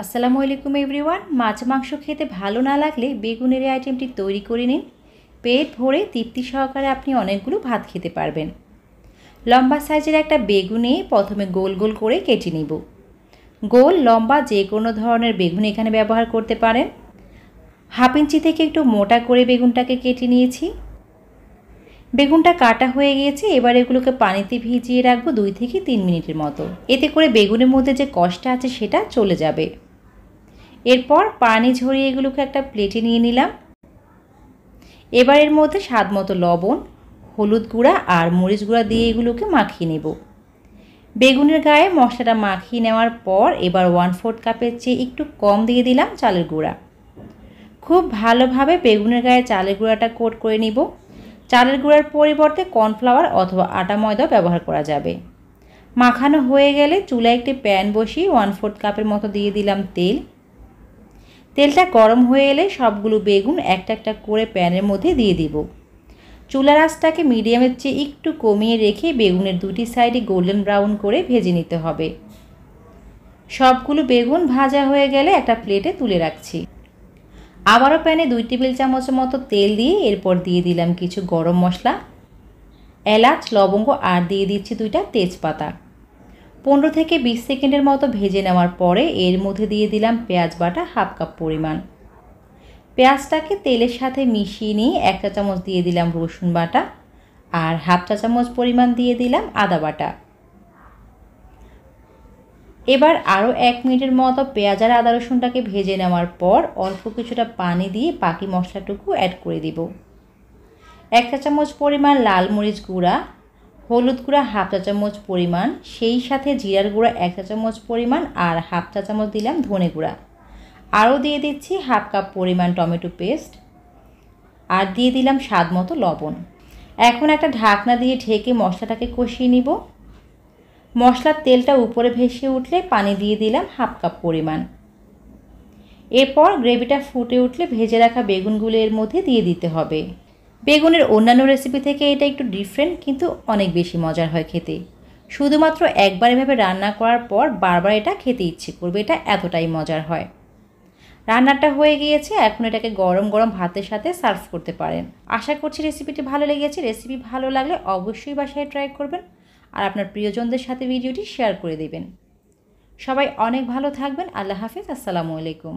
আসসালামু আলাইকুম এভরিওয়ান। মাছ মাংস খেতে ভালো না লাগলে বেগুনের এই আইটেমটি তৈরি করে নিন। পেট ভরে তৃপ্তি সহকারে আপনি অনেকগুলো ভাত খেতে পারবেন। লম্বা সাইজের একটা বেগুন নিয়ে প্রথমে গোল গোল করে কেটে নিব। গোল লম্বা যে কোনো ধরনের বেগুন এখানে ব্যবহার করতে পারেন। হাফ ইঞ্চি থেকে একটু মোটা করে বেগুনটাকে কেটে নিয়েছি। বেগুনটা কাটা হয়ে গিয়েছে। এবার এগুলোকে পানিতে ভিজিয়ে রাখবো 2 থেকে 3 মিনিটের মতো। এতে করে বেগুনের মধ্যে যে কষটা আছে সেটা চলে যাবে। এরপর পানি ঝরিয়ে এগুলোকে একটা প্লেটে নিয়ে নিলাম। এবার এর মধ্যে স্বাদ মতো লবণ, হলুদ গুঁড়া আর মরিচ গুঁড়া দিয়ে এগুলোকে মাখিয়ে নেব। বেগুনের গায়ে মশলাটা মাখিয়ে নেওয়ার পর এবার 1/4 কাপের চেয়ে একটু কম দিয়ে দিলাম চালের গুঁড়া। খুব ভালোভাবে বেগুনের গায়ে চালের গুঁড়াটা কোট করে নিব। চালের গুঁড়ার পরিবর্তে কর্নফ্লাওয়ার অথবা আটা ময়দা ব্যবহার করা যাবে। মাখানো হয়ে গেলে চুলায় একটি প্যান বসিয়ে 1/4 কাপের মতো দিয়ে দিলাম তেল। তেলটা গরম হয়ে এলে সবগুলো বেগুন একটা একটা করে প্যানের মধ্যে দিয়ে দিব। চুলার আঁচটাকে মিডিয়ামের চেয়ে একটু কমিয়ে রেখে বেগুনের দুটি সাইডে গোল্ডেন ব্রাউন করে ভেজে নিতে হবে। সবগুলো বেগুন ভাজা হয়ে গেলে একটা প্লেটে তুলে রাখছি। আবারও প্যানে 2 টেবিল চামচের মতো তেল দিয়ে এরপর দিয়ে দিলাম কিছু গরম মশলা, এলাচ, লবঙ্গ আর দিয়ে দিচ্ছি 2টা তেজপাতা। 15 থেকে 20 সেকেন্ডের মতো ভেজে নেওয়ার পরে এর মধ্যে দিয়ে দিলাম পেঁয়াজ বাটা 1/2 কাপ পরিমাণ। পেঁয়াজটাকে তেলের সাথে মিশিয়ে নিয়ে 1 চা চামচ দিয়ে দিলাম রসুন বাটা আর 1/2 চা চামচ পরিমাণ দিয়ে দিলাম আদা বাটা। এবার আরও 1 মিনিটের মতো পেঁয়াজ আর আদা রসুনটাকে ভেজে নেওয়ার পর অল্প কিছুটা পানি দিয়ে বাকি মশলাটুকু অ্যাড করে দিব। 1 চা চামচ পরিমাণ লাল মরিচ গুঁড়া, হলুদ গুঁড়া 1/2 চা চামচ পরিমাণ, সেই সাথে জিরার গুঁড়া 1 চা চামচ পরিমাণ আর 1/2 চা চামচ দিলাম ধনে গুঁড়া। আরও দিয়ে দিচ্ছি 1/2 কাপ পরিমাণ টমেটো পেস্ট আর দিয়ে দিলাম স্বাদ মতো লবণ। এখন একটা ঢাকনা দিয়ে ঢেকে মশলাটাকে কষিয়ে নিব। মশলার তেলটা উপরে ভেসে উঠলে পানি দিয়ে দিলাম 1/2 কাপ পরিমাণ। এরপর গ্রেভিটা ফুটে উঠলে ভেজে রাখা বেগুনগুলো এর মধ্যে দিয়ে দিতে হবে। বেগুনের অন্যান্য রেসিপি থেকে এটা একটু ডিফারেন্ট, কিন্তু অনেক বেশি মজার হয় খেতে। শুধুমাত্র একবার এভাবে রান্না করার পর বারবার এটা খেতে ইচ্ছে করবে, এটা এতটাই মজার হয়। রান্নাটা হয়ে গিয়েছে, এখন এটাকে গরম গরম ভাতের সাথে সার্ভ করতে পারেন। আশা করছি রেসিপিটি ভালো লেগেছে। রেসিপি ভালো লাগলে অবশ্যই বাসায় ট্রাই করবেন আর আপনার প্রিয়জনদের সাথে ভিডিওটি শেয়ার করে দেবেন। সবাই অনেক ভালো থাকবেন। আল্লাহ হাফেজ। আসসালামু আলাইকুম।